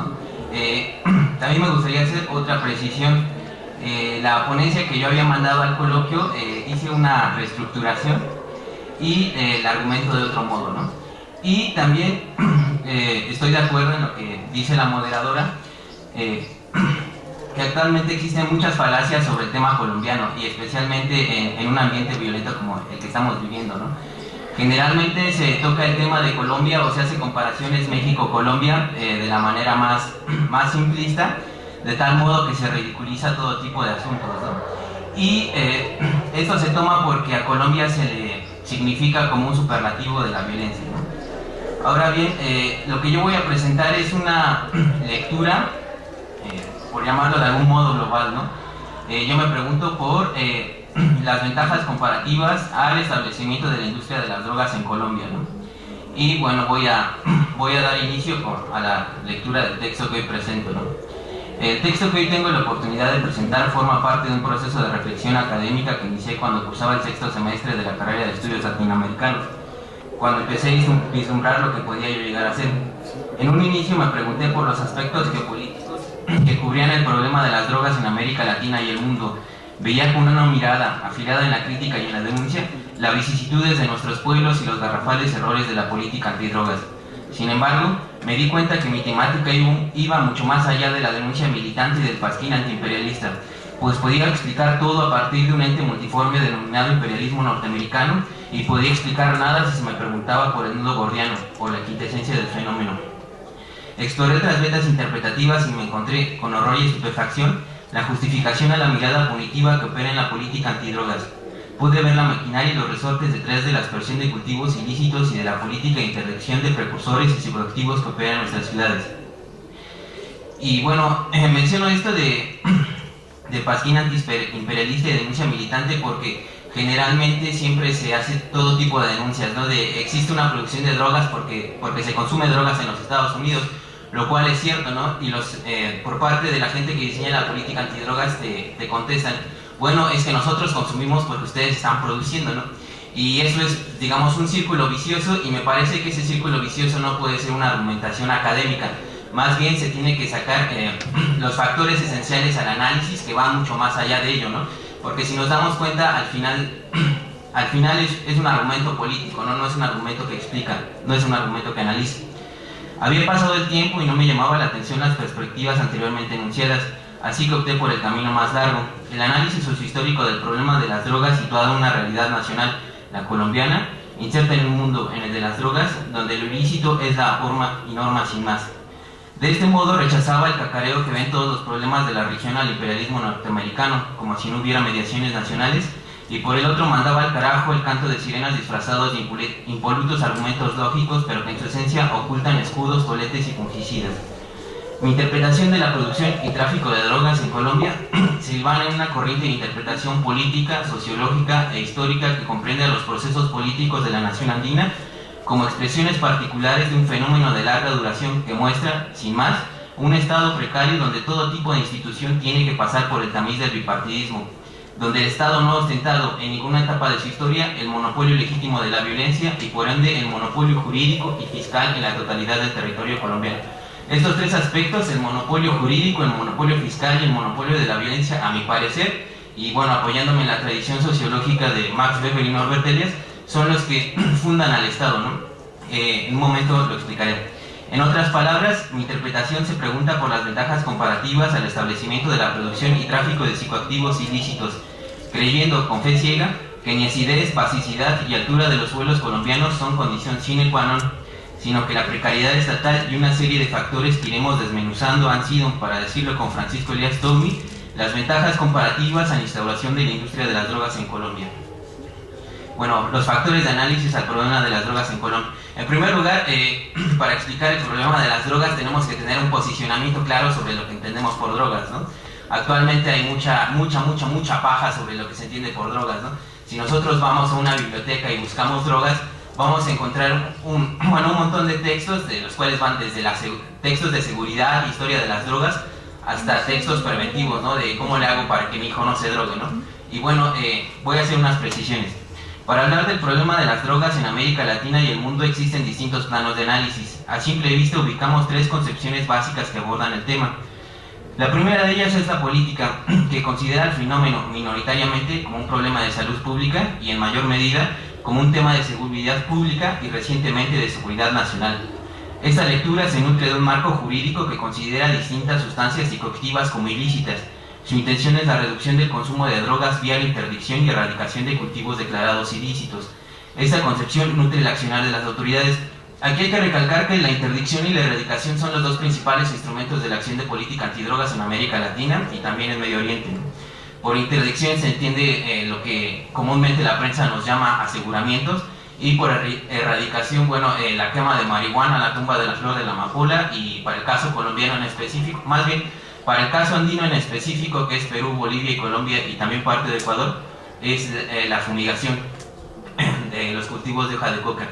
¿no? También me gustaría hacer otra precisión. La ponencia que yo había mandado al coloquio, hice una reestructuración y el argumento de otro modo, ¿no? Y también estoy de acuerdo en lo que dice la moderadora, que actualmente existen muchas falacias sobre el tema colombiano y especialmente en un ambiente violento como el que estamos viviendo, ¿no? Generalmente se toca el tema de Colombia o se hace comparaciones México-Colombia de la manera más simplista, de tal modo que se ridiculiza todo tipo de asuntos, ¿no? Y esto se toma porque a Colombia se le significa como un superlativo de la violencia, ¿no? Ahora bien, lo que yo voy a presentar es una lectura, por llamarlo de algún modo global, ¿no? Yo me pregunto por las ventajas comparativas al establecimiento de la industria de las drogas en Colombia, ¿no? Y bueno, voy a dar inicio a la lectura del texto que hoy presento, ¿no? El texto que hoy tengo la oportunidad de presentar forma parte de un proceso de reflexión académica que inicié cuando cursaba el sexto semestre de la carrera de estudios latinoamericanos, cuando empecé a vislumbrar lo que podía yo llegar a ser. En un inicio me pregunté por los aspectos geopolíticos que cubrían el problema de las drogas en América Latina y el mundo. Veía con una mirada afilada en la crítica y en la denuncia las vicisitudes de nuestros pueblos y los garrafales errores de la política antidrogas. Sin embargo, me di cuenta que mi temática iba mucho más allá de la denuncia militante y del pasquín antiimperialista, pues podía explicar todo a partir de un ente multiforme denominado imperialismo norteamericano y podía explicar nada si se me preguntaba por el nudo gordiano, o la quintesencia del fenómeno. Exploré otras vetas interpretativas y me encontré, con horror y estupefacción, la justificación a la mirada punitiva que opera en la política antidrogas. Pude ver la maquinaria y los resortes detrás de la aspersión de cultivos ilícitos y de la política de interdicción de precursores y psicoactivos que operan en nuestras ciudades. Y bueno, menciono esto de pasquín antiimperialista y denuncia militante porque generalmente siempre se hace todo tipo de denuncias, ¿no? Existe una producción de drogas porque se consume drogas en los Estados Unidos, lo cual es cierto, ¿no? Y por parte de la gente que diseña la política antidrogas te contestan, bueno, es que nosotros consumimos porque ustedes están produciendo, ¿no? Y eso es, digamos, un círculo vicioso, y me parece que ese círculo vicioso no puede ser una argumentación académica. Más bien se tiene que sacar los factores esenciales al análisis que van mucho más allá de ello, ¿no? Porque si nos damos cuenta, al final es un argumento político, ¿no? No es un argumento que explica, no es un argumento que analiza. Había pasado el tiempo y no me llamaba la atención las perspectivas anteriormente enunciadas, así que opté por el camino más largo, el análisis sociohistórico del problema de las drogas situado en una realidad nacional, la colombiana, inserta en un mundo, en el de las drogas, donde lo ilícito es la forma y norma sin más. De este modo rechazaba el cacareo que ven todos los problemas de la región al imperialismo norteamericano, como si no hubiera mediaciones nacionales, y por el otro mandaba al carajo el canto de sirenas disfrazados de impolutos argumentos lógicos, pero que en su esencia ocultan escudos, toletes y fungicidas. Mi interpretación de la producción y tráfico de drogas en Colombia se ilvana en una corriente de interpretación política, sociológica e histórica que comprende a los procesos políticos de la nación andina como expresiones particulares de un fenómeno de larga duración que muestra, sin más, un estado precario donde todo tipo de institución tiene que pasar por el tamiz del bipartidismo, donde el Estado no ha ostentado en ninguna etapa de su historia el monopolio legítimo de la violencia y por ende el monopolio jurídico y fiscal en la totalidad del territorio colombiano. Estos tres aspectos, el monopolio jurídico, el monopolio fiscal y el monopolio de la violencia, a mi parecer, y bueno, apoyándome en la tradición sociológica de Max Weber y Norbert Elias, son los que fundan al Estado, ¿no? En un momento lo explicaré. En otras palabras, mi interpretación se pregunta por las ventajas comparativas al establecimiento de la producción y tráfico de psicoactivos ilícitos, creyendo con fe ciega que ni acidez, basicidad y altura de los suelos colombianos son condición sine qua non, sino que la precariedad estatal y una serie de factores que iremos desmenuzando han sido, para decirlo con Francisco Elías Tommy, las ventajas comparativas a la instauración de la industria de las drogas en Colombia. Bueno, los factores de análisis al problema de las drogas en Colombia. En primer lugar, para explicar el problema de las drogas tenemos que tener un posicionamiento claro sobre lo que entendemos por drogas, ¿no? Actualmente hay mucha paja sobre lo que se entiende por drogas, ¿no? Si nosotros vamos a una biblioteca y buscamos drogas, vamos a encontrar un montón de textos, de los cuales van desde textos de seguridad, historia de las drogas, hasta textos preventivos, ¿no? De cómo le hago para que mi hijo no se drogue, ¿no? Y bueno, voy a hacer unas precisiones. Para hablar del problema de las drogas en América Latina y el mundo existen distintos planos de análisis. A simple vista ubicamos tres concepciones básicas que abordan el tema. La primera de ellas es la política, que considera el fenómeno minoritariamente como un problema de salud pública y en mayor medida como un tema de seguridad pública y recientemente de seguridad nacional. Esta lectura se nutre de un marco jurídico que considera distintas sustancias psicoactivas como ilícitas. Su intención es la reducción del consumo de drogas vía la interdicción y erradicación de cultivos declarados ilícitos. Esta concepción nutre el accionar de las autoridades. Aquí hay que recalcar que la interdicción y la erradicación son los dos principales instrumentos de la acción de política antidrogas en América Latina y también en Medio Oriente. Por interdicción se entiende lo que comúnmente la prensa nos llama aseguramientos, y por erradicación, bueno, la quema de marihuana, la tumba de la flor de la amapola, y para el caso colombiano en específico, más bien para el caso andino en específico, que es Perú, Bolivia y Colombia y también parte de Ecuador, es la fumigación de los cultivos de hoja de coca.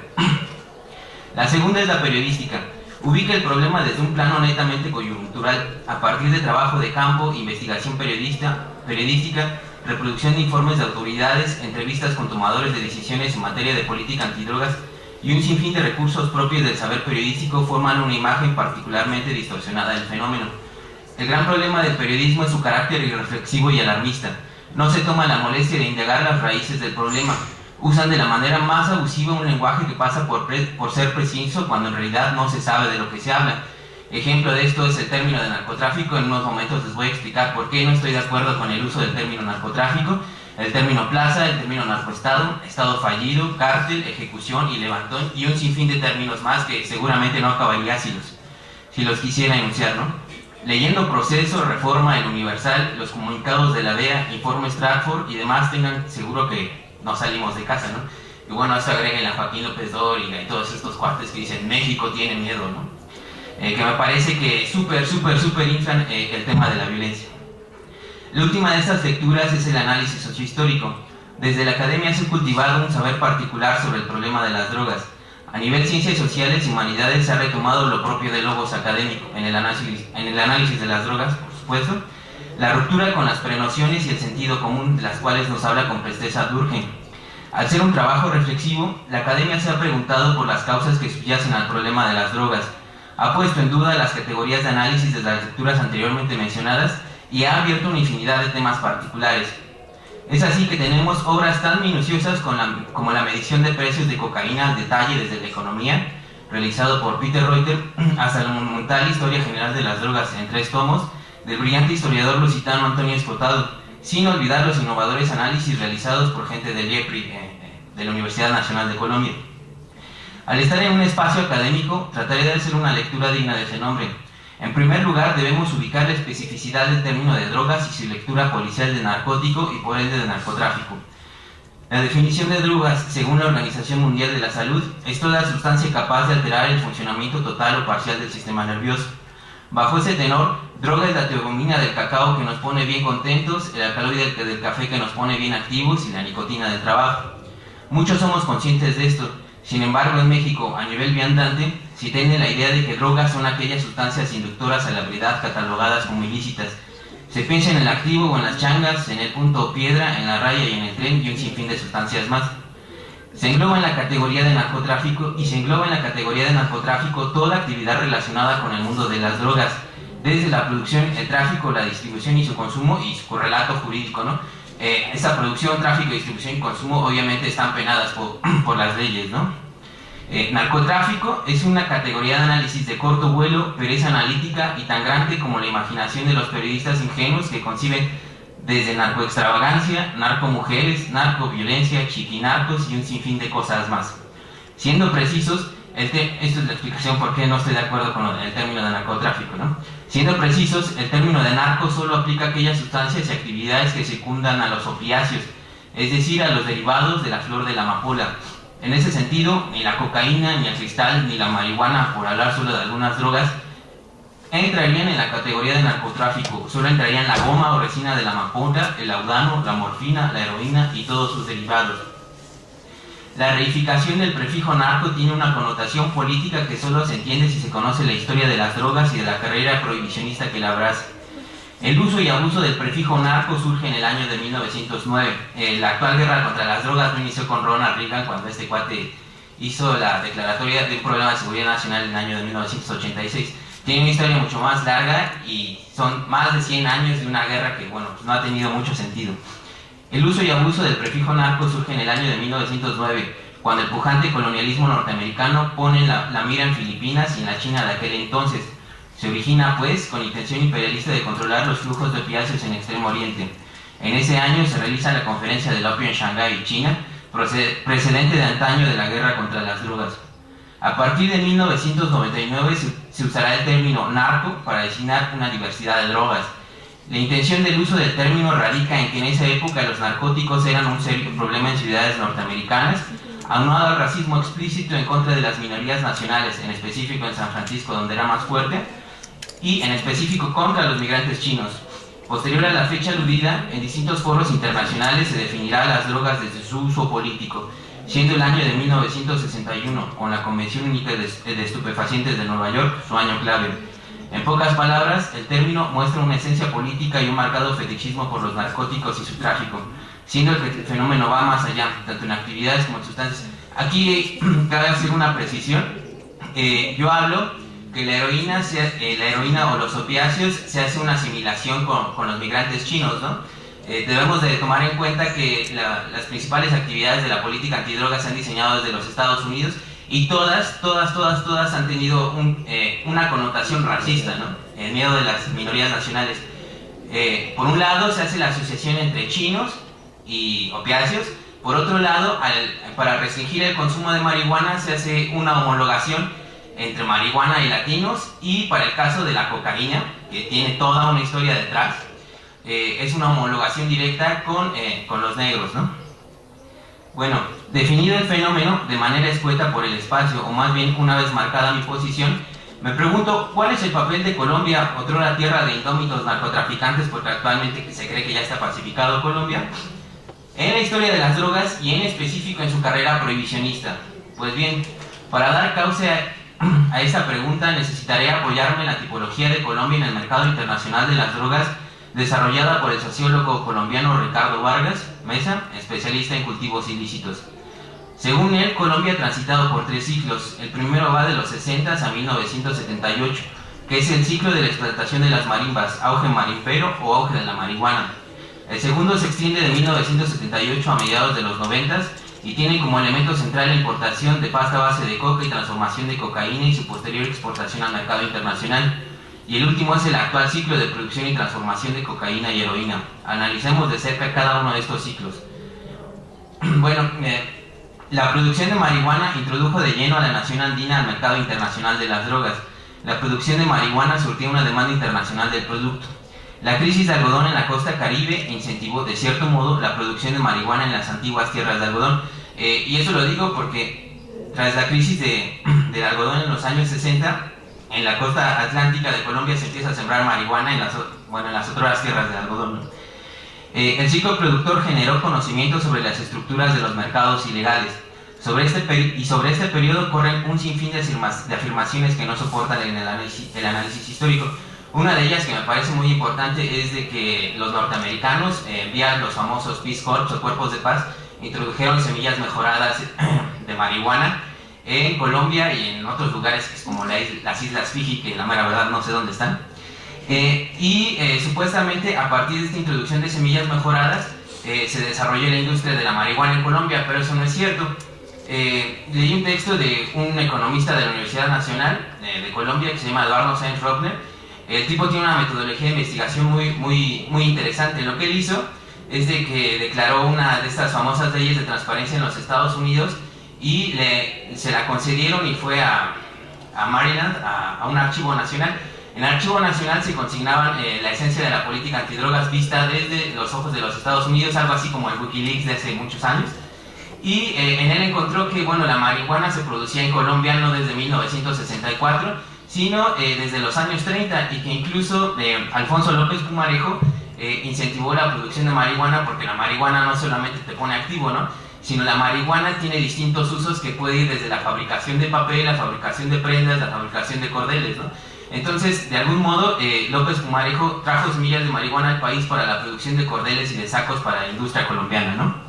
La segunda es la periodística. Ubica el problema desde un plano netamente coyuntural, a partir de trabajo de campo, investigación periodística, reproducción de informes de autoridades, entrevistas con tomadores de decisiones en materia de política antidrogas y un sinfín de recursos propios del saber periodístico forman una imagen particularmente distorsionada del fenómeno. El gran problema del periodismo es su carácter irreflexivo y alarmista. No se toma la molestia de indagar las raíces del problema. Usan de la manera más abusiva un lenguaje que pasa por ser preciso cuando en realidad no se sabe de lo que se habla. Ejemplo de esto es el término de narcotráfico. En unos momentos les voy a explicar por qué no estoy de acuerdo con el uso del término narcotráfico, el término plaza, el término narcoestado, estado fallido, cártel, ejecución y levantón, y un sinfín de términos más que seguramente no acabaría si los quisiera enunciar, ¿no? Leyendo Proceso, Reforma, El Universal, los comunicados de la DEA, Informe Stratford y demás, tengan seguro que no salimos de casa, ¿no? Y bueno, eso agreguen a Joaquín López Dóriga y todos estos cuates que dicen México tiene miedo, ¿no? Que me parece que súper inflan el tema de la violencia. La última de estas lecturas es el análisis sociohistórico. Desde la academia se ha cultivado un saber particular sobre el problema de las drogas. A nivel ciencias sociales y humanidades se ha retomado lo propio del logos académico en el análisis de las drogas, por supuesto, la ruptura con las prenociones y el sentido común, de las cuales nos habla con presteza Durkheim. Al ser un trabajo reflexivo, la academia se ha preguntado por las causas que subyacen al problema de las drogas, ha puesto en duda las categorías de análisis de las lecturas anteriormente mencionadas y ha abierto una infinidad de temas particulares. Es así que tenemos obras tan minuciosas como la medición de precios de cocaína al detalle desde la economía, realizado por Peter Reuter, hasta la monumental Historia General de las Drogas en 3 tomos, del brillante historiador lusitano Antonio Escotado, sin olvidar los innovadores análisis realizados por gente del IEPRI, de la Universidad Nacional de Colombia. Al estar en un espacio académico, trataré de hacer una lectura digna de ese nombre. En primer lugar, debemos ubicar la especificidad del término de drogas y su lectura policial de narcótico y por ende de narcotráfico. La definición de drogas, según la Organización Mundial de la Salud, es toda sustancia capaz de alterar el funcionamiento total o parcial del sistema nervioso. Bajo ese tenor, droga es la teobromina del cacao que nos pone bien contentos, el alcaloide del café que nos pone bien activos y la nicotina del trabajo. Muchos somos conscientes de esto. Sin embargo, en México, a nivel viandante, se tiene la idea de que drogas son aquellas sustancias inductoras a la ebriedad catalogadas como ilícitas. Se piensa en el activo o en las changas, en el punto o piedra, en la raya y en el tren y un sinfín de sustancias más. Se engloba en la categoría de narcotráfico toda actividad relacionada con el mundo de las drogas, desde la producción, el tráfico, la distribución y su consumo y su correlato jurídico, ¿no? Esa producción, tráfico, distribución y consumo obviamente están penadas por las leyes, ¿no? Narcotráfico es una categoría de análisis de corto vuelo, pero es analítica y tan grande como la imaginación de los periodistas ingenuos que conciben desde narcoextravagancia, narcomujeres, narcoviolencia, chiquinarcos y un sinfín de cosas más. Siendo precisos, esta es la explicación por qué no estoy de acuerdo con el término de narcotráfico, ¿no? Siendo precisos, el término de narco solo aplica a aquellas sustancias y actividades que secundan a los opiáceos, es decir, a los derivados de la flor de la amapola. En ese sentido, ni la cocaína, ni el cristal, ni la marihuana, por hablar solo de algunas drogas, entrarían en la categoría de narcotráfico. Solo entrarían la goma o resina de la amapola, el laudano, la morfina, la heroína y todos sus derivados. La reificación del prefijo narco tiene una connotación política que solo se entiende si se conoce la historia de las drogas y de la carrera prohibicionista que la abraza. El uso y abuso del prefijo narco surge en el año de 1909. La actual guerra contra las drogas no inició con Ronald Reagan cuando este cuate hizo la declaratoria de un problema de seguridad nacional en el año de 1986. Tiene una historia mucho más larga y son más de 100 años de una guerra que, bueno, pues no ha tenido mucho sentido. El uso y abuso del prefijo narco surge en el año de 1909, cuando el pujante colonialismo norteamericano pone la mira en Filipinas y en la China de aquel entonces. Se origina, pues, con intención imperialista de controlar los flujos de opiáceos en Extremo Oriente. En ese año se realiza la Conferencia del Opio en Shanghái, China, precedente de antaño de la guerra contra las drogas. A partir de 1999 se usará el término narco para designar una diversidad de drogas. La intención del uso del término radica en que en esa época los narcóticos eran un serio problema en ciudades norteamericanas, aunado al racismo explícito en contra de las minorías nacionales, en específico en San Francisco, donde era más fuerte, y en específico contra los migrantes chinos. Posterior a la fecha aludida, en distintos foros internacionales se definirá las drogas desde su uso político, siendo el año de 1961, con la Convención Única de Estupefacientes de Nueva York, su año clave. En pocas palabras, el término muestra una esencia política y un marcado fetichismo por los narcóticos y su tráfico, siendo que el fenómeno va más allá, tanto en actividades como en sustancias. Aquí cabe hacer una precisión. Yo hablo que la heroína o los opiáceos se hace una asimilación con los migrantes chinos, ¿no? Debemos de tomar en cuenta que las principales actividades de la política antidrogas se han diseñado desde los Estados Unidos y todas han tenido una connotación racista, ¿no? El miedo de las minorías nacionales. Por un lado se hace la asociación entre chinos y opiáceos. Por otro lado, para restringir el consumo de marihuana se hace una homologación entre marihuana y latinos, y para el caso de la cocaína, que tiene toda una historia detrás, es una homologación directa con los negros, ¿no? Bueno, definido el fenómeno de manera escueta por el espacio, o más bien una vez marcada mi posición, me pregunto cuál es el papel de Colombia, otrora tierra de indómitos narcotraficantes, porque actualmente se cree que ya está pacificado Colombia, en la historia de las drogas y en específico en su carrera prohibicionista. Pues bien, para dar causa a esta pregunta necesitaré apoyarme en la tipología de Colombia en el mercado internacional de las drogas desarrollada por el sociólogo colombiano Ricardo Vargas Mesa, especialista en cultivos ilícitos. Según él, Colombia ha transitado por 3 ciclos. El primero va de los 60 a 1978, que es el ciclo de la explotación de las marimbas, auge marimbero o auge de la marihuana. El segundo se extiende de 1978 a mediados de los 90 y tiene como elemento central la importación de pasta base de coca y transformación de cocaína y su posterior exportación al mercado internacional. Y el último es el actual ciclo de producción y transformación de cocaína y heroína. Analicemos de cerca cada uno de estos ciclos. Bueno, la producción de marihuana introdujo de lleno a la nación andina al mercado internacional de las drogas. La producción de marihuana surtía una demanda internacional del producto. La crisis de algodón en la costa caribe incentivó de cierto modo la producción de marihuana en las antiguas tierras de algodón. Y eso lo digo porque tras la crisis del algodón en los años 60, en la costa atlántica de Colombia se empieza a sembrar marihuana en las otras tierras de algodón, ¿no? El ciclo productor generó conocimiento sobre las estructuras de los mercados ilegales. Sobre este periodo corren un sinfín de afirmaciones que no soportan el análisis histórico. Una de ellas que me parece muy importante es de que los norteamericanos, vía los famosos Peace Corps o cuerpos de paz, introdujeron semillas mejoradas de marihuana en Colombia y en otros lugares como las Islas Fiji, que la mera verdad no sé dónde están. Supuestamente a partir de esta introducción de semillas mejoradas se desarrolló la industria de la marihuana en Colombia, pero eso no es cierto. Leí un texto de un economista de la Universidad Nacional de Colombia que se llama Eduardo Sáenz Rothner. El tipo tiene una metodología de investigación muy interesante. Lo que él hizo es de que declaró una de estas famosas leyes de transparencia en los Estados Unidos y se la concedieron y fue a Maryland, a un archivo nacional. En el archivo nacional se consignaban la esencia de la política antidrogas vista desde los ojos de los Estados Unidos, algo así como el Wikileaks de hace muchos años. Y en él encontró que la marihuana se producía en Colombia no desde 1964, sino desde los años 30, y que incluso Alfonso López Pumarejo incentivó la producción de marihuana, porque la marihuana no solamente te pone activo, ¿no?, sino la marihuana tiene distintos usos que puede ir desde la fabricación de papel, la fabricación de prendas, la fabricación de cordeles, ¿no? Entonces, de algún modo, López Pumarejo trajo semillas de marihuana al país para la producción de cordeles y de sacos para la industria colombiana, ¿no?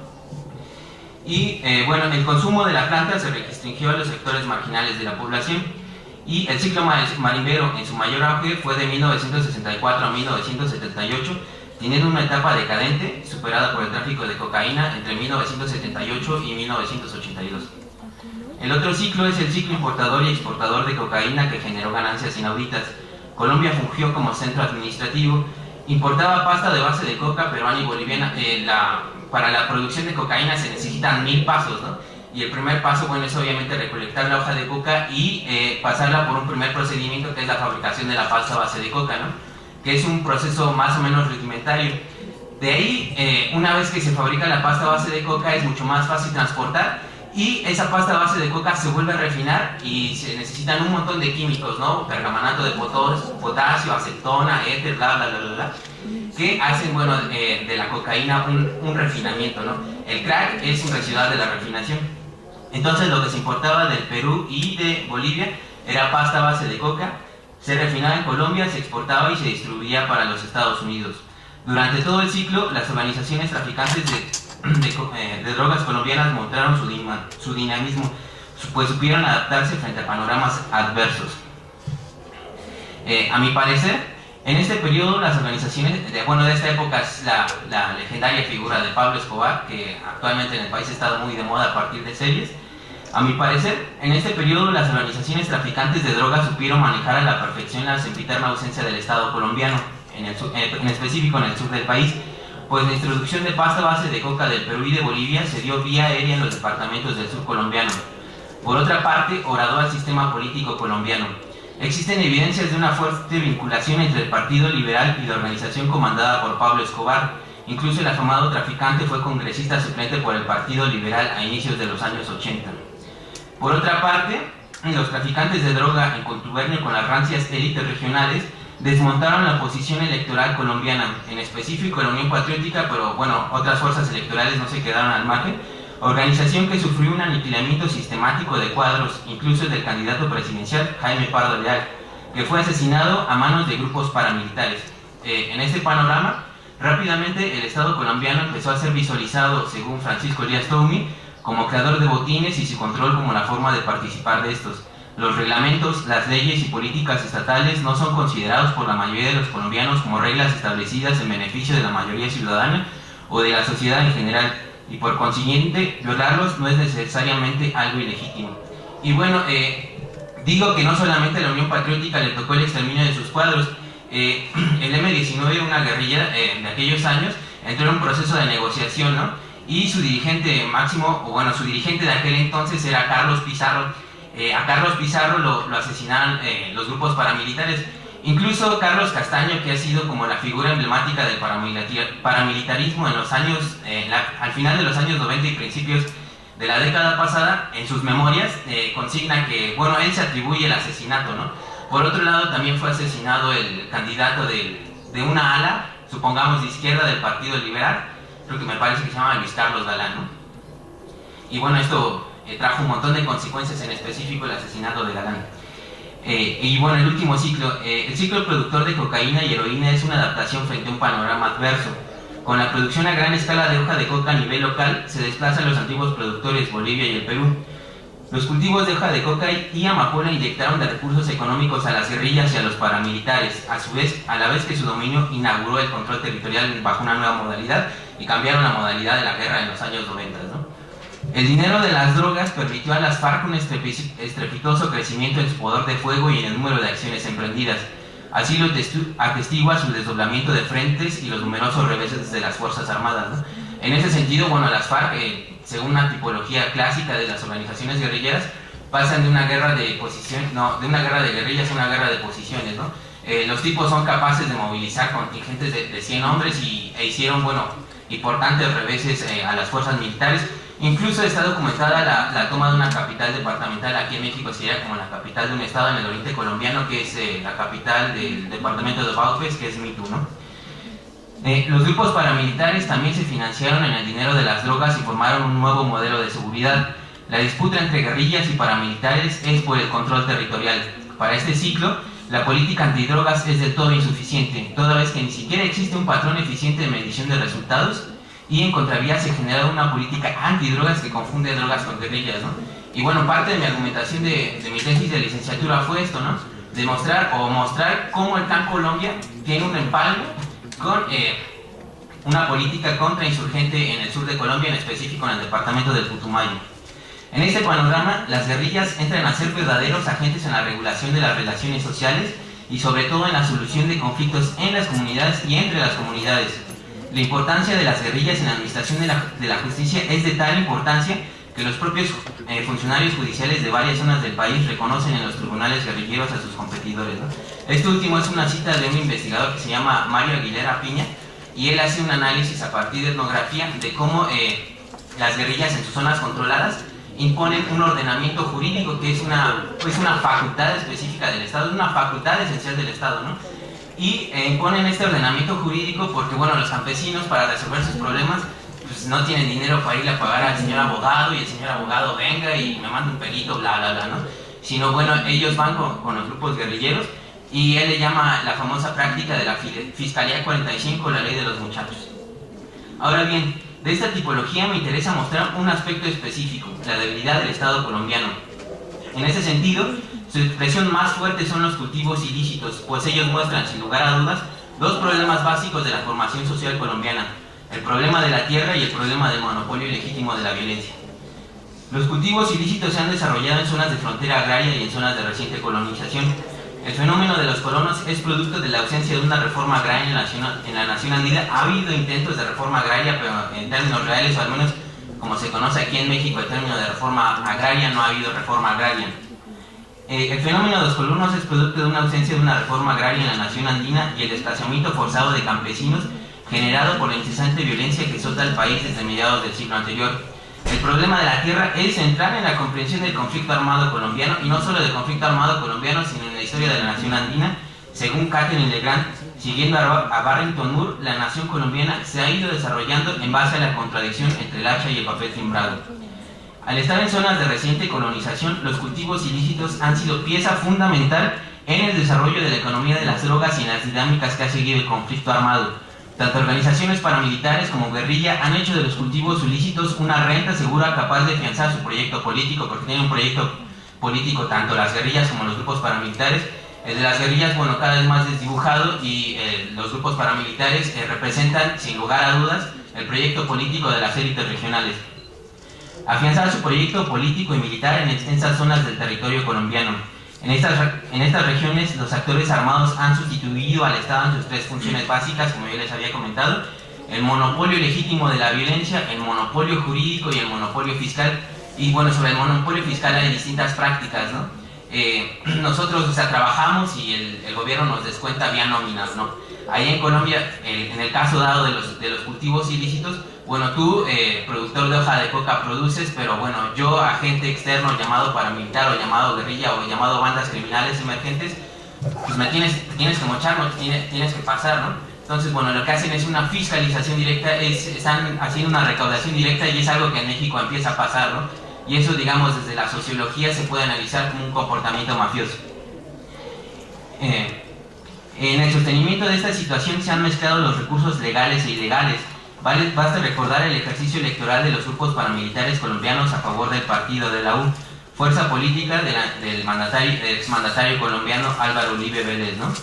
Y bueno, el consumo de la planta se restringió a los sectores marginales de la población, y el ciclo marimbero en su mayor auge fue de 1964 a 1978, teniendo una etapa decadente superada por el tráfico de cocaína entre 1978 y 1982. El otro ciclo es el ciclo importador y exportador de cocaína, que generó ganancias inauditas. Colombia fungió como centro administrativo, importaba pasta de base de coca peruana y boliviana. Para la producción de cocaína se necesitan 1000 pasos, ¿no? Y el primer paso, bueno, es obviamente recolectar la hoja de coca y pasarla por un primer procedimiento, que es la fabricación de la pasta base de coca, ¿no? Que es un proceso más o menos rudimentario. De ahí, una vez que se fabrica la pasta base de coca, es mucho más fácil transportar, y esa pasta base de coca se vuelve a refinar y se necesitan un montón de químicos, ¿no? Permanganato de potasio, acetona, éter, bla, bla, bla, bla, bla, que hacen, bueno, de la cocaína un refinamiento, ¿no? El crack es un residual de la refinación. Entonces, lo que se importaba del Perú y de Bolivia era pasta base de coca, se refinaba en Colombia, se exportaba y se distribuía para los Estados Unidos. Durante todo el ciclo, las organizaciones traficantes de drogas colombianas mostraron su dinamismo, pues supieron adaptarse frente a panoramas adversos. A mi parecer, en este periodo las organizaciones, de esta época es la legendaria figura de Pablo Escobar, que actualmente en el país ha estado muy de moda a partir de series. A mi parecer, en este periodo las organizaciones traficantes de drogas supieron manejar a la perfección la sempiterna ausencia del Estado colombiano, en específico en el sur del país, pues la introducción de pasta base de coca del Perú y de Bolivia se dio vía aérea en los departamentos del sur colombiano. Por otra parte, horadó al sistema político colombiano. Existen evidencias de una fuerte vinculación entre el Partido Liberal y la organización comandada por Pablo Escobar. Incluso el afamado traficante fue congresista suplente por el Partido Liberal a inicios de los años 80. Por otra parte, los traficantes de droga, en contubernio con las rancias élites regionales, desmontaron la oposición electoral colombiana, en específico la Unión Patriótica, pero bueno, otras fuerzas electorales no se quedaron al margen, organización que sufrió un aniquilamiento sistemático de cuadros, incluso el del candidato presidencial Jaime Pardo Leal, que fue asesinado a manos de grupos paramilitares. En este panorama, rápidamente el Estado colombiano empezó a ser visualizado, según Francisco Elías Toumi, como creador de botines y su control como la forma de participar de estos. Los reglamentos, las leyes y políticas estatales no son considerados por la mayoría de los colombianos como reglas establecidas en beneficio de la mayoría ciudadana o de la sociedad en general, y por consiguiente violarlos no es necesariamente algo ilegítimo. Y bueno, digo que no solamente a la Unión Patriótica le tocó el exterminio de sus cuadros. El M-19, una guerrilla de aquellos años, entró en un proceso de negociación, ¿no? Y su dirigente máximo, o bueno, su dirigente de aquel entonces era Carlos Pizarro. A Carlos Pizarro lo asesinaron los grupos paramilitares. Incluso Carlos Castaño, que ha sido como la figura emblemática del paramilitarismo en los años, al final de los años 90 y principios de la década pasada, en sus memorias consigna que, bueno, él se atribuye el asesinato, ¿no? Por otro lado, también fue asesinado el candidato de una ala, supongamos de izquierda, del Partido Liberal, creo que me parece que se llama Luis Carlos Galán, ¿no? Y bueno, esto trajo un montón de consecuencias, en específico el asesinato de Galán. Y bueno, el último ciclo, el ciclo productor de cocaína y heroína es una adaptación frente a un panorama adverso. Con la producción a gran escala de hoja de coca a nivel local, se desplazan los antiguos productores, Bolivia y el Perú. Los cultivos de hoja de coca y amapola inyectaron de recursos económicos a las guerrillas y a los paramilitares, a la vez que su dominio inauguró el control territorial bajo una nueva modalidad y cambiaron la modalidad de la guerra en los años 90, ¿no? El dinero de las drogas permitió a las FARC un estrepitoso crecimiento en su poder de fuego y en el número de acciones emprendidas. Así lo atestigua su desdoblamiento de frentes y los numerosos reveses de las Fuerzas Armadas, ¿no? En ese sentido, bueno, las FARC, según una tipología clásica de las organizaciones guerrilleras, pasan de una guerra de guerrillas a una guerra de posiciones, ¿no? Los tipos son capaces de movilizar contingentes de 100 hombres e hicieron, bueno, importantes reveses a las fuerzas militares. Incluso está documentada la toma de una capital departamental aquí en México, sería como la capital de un estado en el oriente colombiano, que es la capital del departamento de Baupes, que es Mitu, ¿no? Los grupos paramilitares también se financiaron en el dinero de las drogas y formaron un nuevo modelo de seguridad. La disputa entre guerrillas y paramilitares es por el control territorial. Para este ciclo, la política antidrogas es del todo insuficiente, toda vez que ni siquiera existe un patrón eficiente de medición de resultados, y en contravía se genera una política antidrogas que confunde drogas con guerrillas, ¿no? Y bueno, parte de mi argumentación de mi tesis de licenciatura fue esto, ¿no? Mostrar cómo el Plan Colombia tiene un empalme con una política contrainsurgente en el sur de Colombia, en específico en el departamento del Putumayo. En este panorama, las guerrillas entran a ser verdaderos agentes en la regulación de las relaciones sociales y sobre todo en la solución de conflictos en las comunidades y entre las comunidades. La importancia de las guerrillas en la administración de la justicia es de tal importancia que los propios funcionarios judiciales de varias zonas del país reconocen en los tribunales guerrilleros a sus competidores, ¿no? Este último es una cita de un investigador que se llama Mario Aguilera Piña, y él hace un análisis a partir de etnografía de cómo las guerrillas en sus zonas controladas imponen un ordenamiento jurídico que es una facultad específica del Estado, es una facultad esencial del Estado, ¿no? Y imponen este ordenamiento jurídico porque, bueno, los campesinos, para resolver sus problemas, pues no tienen dinero para ir a pagar al señor abogado y el señor abogado venga y me manda un perito, bla, bla, bla, ¿no? Sino, bueno, ellos van con los grupos guerrilleros, y él le llama la famosa práctica de la Fiscalía 45, la ley de los muchachos. Ahora bien, de esta tipología me interesa mostrar un aspecto específico, la debilidad del Estado colombiano. En ese sentido, su expresión más fuerte son los cultivos ilícitos, pues ellos muestran, sin lugar a dudas, dos problemas básicos de la formación social colombiana: el problema de la tierra y el problema del monopolio ilegítimo de la violencia. Los cultivos ilícitos se han desarrollado en zonas de frontera agraria y en zonas de reciente colonización. El fenómeno de los colonos es producto de la ausencia de una reforma agraria en la nación andina. Ha habido intentos de reforma agraria, pero en términos reales, o al menos como se conoce aquí en México el término de reforma agraria, no ha habido reforma agraria. El fenómeno de los colonos es producto de una ausencia de una reforma agraria en la nación andina y el desplazamiento forzado de campesinos generado por la incesante violencia que azota el país desde mediados del siglo anterior. El problema de la tierra es central en la comprensión del conflicto armado colombiano, y no solo del conflicto armado colombiano, sino en la historia de la nación andina. Según Catherine Legrand, siguiendo a Barrington Moore, la nación colombiana se ha ido desarrollando en base a la contradicción entre el hacha y el papel timbrado. Al estar en zonas de reciente colonización, los cultivos ilícitos han sido pieza fundamental en el desarrollo de la economía de las drogas y en las dinámicas que ha seguido el conflicto armado. Tanto organizaciones paramilitares como guerrilla han hecho de los cultivos ilícitos una renta segura capaz de afianzar su proyecto político, porque tienen un proyecto político tanto las guerrillas como los grupos paramilitares. El de las guerrillas, bueno, cada vez más desdibujado, y los grupos paramilitares representan, sin lugar a dudas, el proyecto político de las élites regionales. Afianzar su proyecto político y militar en extensas zonas del territorio colombiano. En estas regiones, los actores armados han sustituido al Estado en sus tres funciones básicas, como yo les había comentado: el monopolio legítimo de la violencia, el monopolio jurídico y el monopolio fiscal. Y bueno, sobre el monopolio fiscal hay distintas prácticas, ¿no? Nosotros, o sea, trabajamos y el gobierno nos descuenta vía nóminas, ¿no? Ahí en Colombia, en el caso dado de los cultivos ilícitos, bueno, tú, productor de hoja de coca, produces, pero bueno, yo, agente externo llamado paramilitar o llamado guerrilla o llamado bandas criminales emergentes, pues me tienes que mochar, ¿no? Tienes que pasar, ¿no? Entonces, bueno, lo que hacen es una fiscalización directa, están haciendo una recaudación directa, y es algo que en México empieza a pasar, ¿no? Y eso, digamos, desde la sociología se puede analizar como un comportamiento mafioso. En el sostenimiento de esta situación se han mezclado los recursos legales e ilegales. Basta recordar el ejercicio electoral de los grupos paramilitares colombianos a favor del partido de la U, fuerza política del exmandatario colombiano Álvaro Uribe Vélez, ¿no?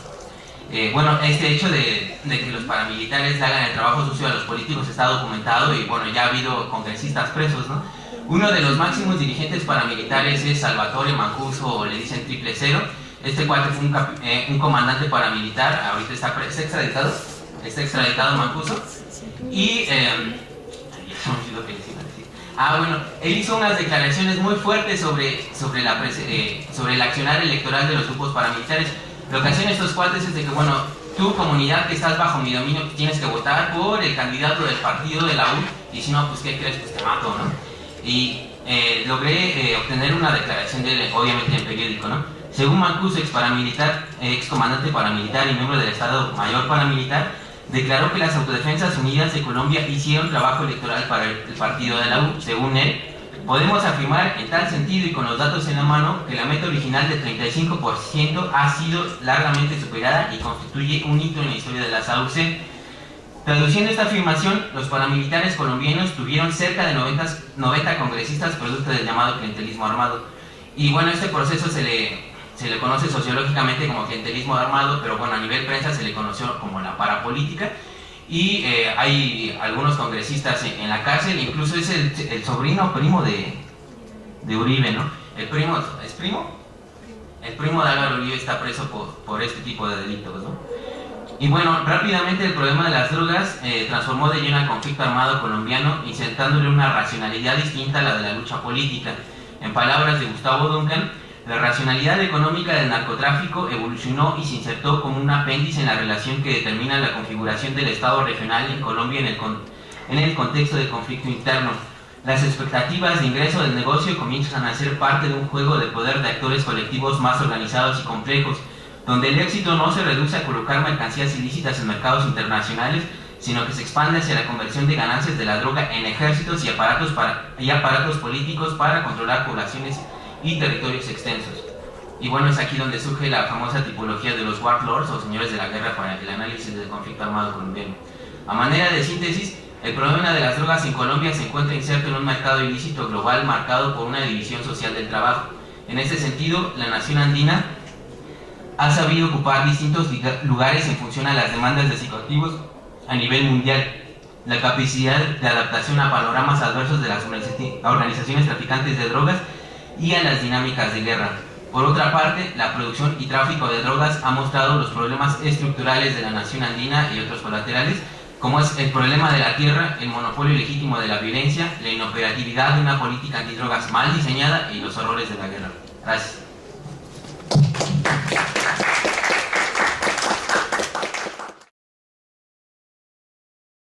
Bueno, este hecho de que los paramilitares le hagan el trabajo sucio a los políticos está documentado, y bueno, ya ha habido congresistas presos, ¿no? Uno de los máximos dirigentes paramilitares es Salvatore Mancuso, o le dicen Triple Cero. Este cuate fue un comandante paramilitar, ahorita está extraditado Mancuso, y bueno, él hizo unas declaraciones muy fuertes sobre el accionar electoral de los grupos paramilitares. Lo que hacen estos cuates es de que, bueno, tu comunidad que estás bajo mi dominio tienes que votar por el candidato del partido de la U, y si no, pues ¿qué crees? Pues te mato, ¿no? Y logré obtener una declaración de él, obviamente en periódico, ¿no? Según Mancuso, ex comandante paramilitar y miembro del Estado Mayor paramilitar, declaró que las Autodefensas Unidas de Colombia hicieron trabajo electoral para el partido de la U. Según él, Podemos afirmar en tal sentido y con los datos en la mano que la meta original del 35% ha sido largamente superada y constituye un hito en la historia de las AUC. Traduciendo esta afirmación, los paramilitares colombianos tuvieron cerca de 90 congresistas producto del llamado clientelismo armado. Y bueno, este proceso se le conoce sociológicamente como clientelismo armado, pero bueno, a nivel prensa se le conoció como la parapolítica. Y hay algunos congresistas en la cárcel, incluso es el sobrino primo de Uribe, ¿no? ¿Es primo? El primo de Álvaro Uribe está preso por este tipo de delitos, ¿no? Y bueno, rápidamente el problema de las drogas transformó de lleno al conflicto armado colombiano, insertándole una racionalidad distinta a la de la lucha política. En palabras de Gustavo Duncan, la racionalidad económica del narcotráfico evolucionó y se insertó como un apéndice en la relación que determina la configuración del Estado regional en Colombia en el contexto de conflicto interno. Las expectativas de ingreso del negocio comienzan a ser parte de un juego de poder de actores colectivos más organizados y complejos, donde el éxito no se reduce a colocar mercancías ilícitas en mercados internacionales, sino que se expande hacia la conversión de ganancias de la droga en ejércitos y aparatos políticos para controlar poblaciones y territorios extensos. Y bueno, es aquí donde surge la famosa tipología de los warlords o señores de la guerra para el análisis del conflicto armado colombiano. A manera de síntesis, el problema de las drogas en Colombia se encuentra inserto en un mercado ilícito global marcado por una división social del trabajo. En este sentido, la nación andina ha sabido ocupar distintos lugares en función a las demandas de psicoactivos a nivel mundial, la capacidad de adaptación a panoramas adversos de las organizaciones traficantes de drogas y a las dinámicas de guerra. Por otra parte, la producción y tráfico de drogas ha mostrado los problemas estructurales de la nación andina y otros colaterales, como es el problema de la tierra, el monopolio legítimo de la violencia, la inoperatividad de una política antidrogas mal diseñada y los horrores de la guerra. Gracias.